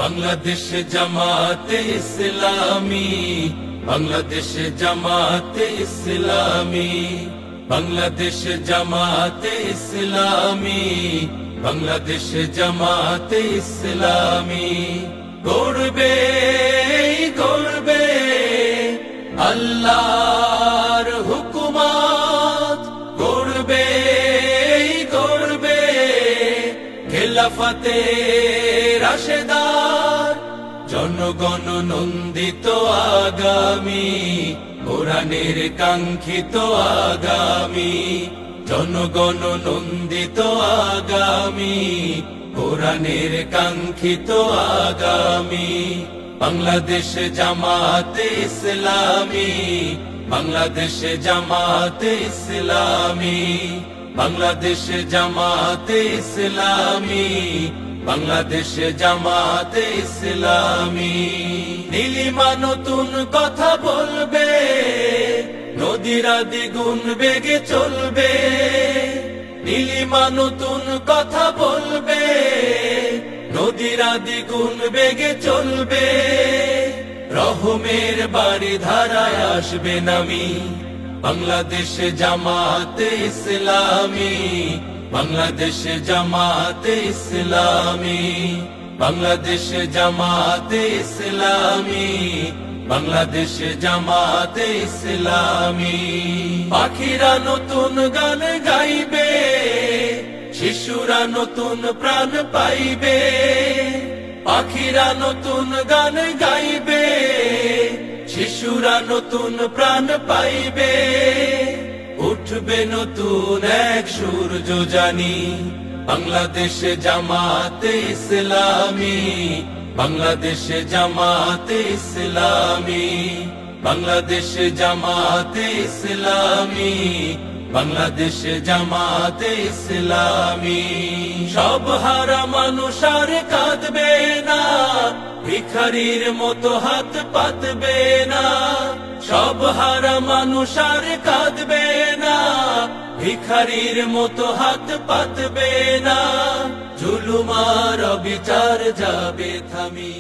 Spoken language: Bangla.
বাংলাদেশ জামাতে ইসলামী, বাংলাদেশ জামাতে ইসলামী, বাংলাদেশ জামাতে ইসলামী, বাংলাদেশ জামাতে ইসলামী। গড়বে গড়বে আল্লাহর হুকুমত, গড়বে গড়বে খেলাফতে রাশেদার, জনগণ নন্দিত আগামী, কোরআনের কাঙ্ক্ষিত আগামী, জনগণ নন্দিত আগামী, কোরআনের কাঙ্ক্ষিত আগামী। বাংলাদেশ জামাতে ইসলামী, বাংলাদেশ জামাতে ইসলামী, বাংলাদেশ জামাতে ইসলামী, বাংলাদেশ জামাতে ইসলামী। নীলিমা নতুন কথা বলবে, নদীরা দ্বিগুণ বেগে চলবে। নীলিমা নতুন কথা বলবে, নদীরা দ্বিগুণ বেগে চলবে। রহমের বাড়ি ধারায় আসবে নামি, বাংলাদেশ জামাতে ইসলামী, বাংলাদেশ জামাতে ইসলামী, বাংলাদেশ জামাতে ইসলামী, বাংলাদেশ জামাতে ইসলামী। পাখিরা নতুন গান গাইবে, শিশুরা নতুন প্রাণ পাইবে। পাখিরা নতুন গান গাইবে, শিশুরা নতুন প্রাণ পাইবে। উঠবে নতুন এক সূর্য জানি, বাংলাদেশ জামাতে ইসলামী, বাংলাদেশ জামাতে ইসলামী, বাংলাদেশ জামাতে ইসলামী, বাংলাদেশ জামাতে ইসলামী। সব হারা মানুষ আর কাঁদবে না, ভিখারির মতো হাত পাতবে না। সব হারা মানুষ আর কাঁদবে না, ভিখারির মতো হাত পাতবে না। জুলুম আর অবিচার যাবে থামি।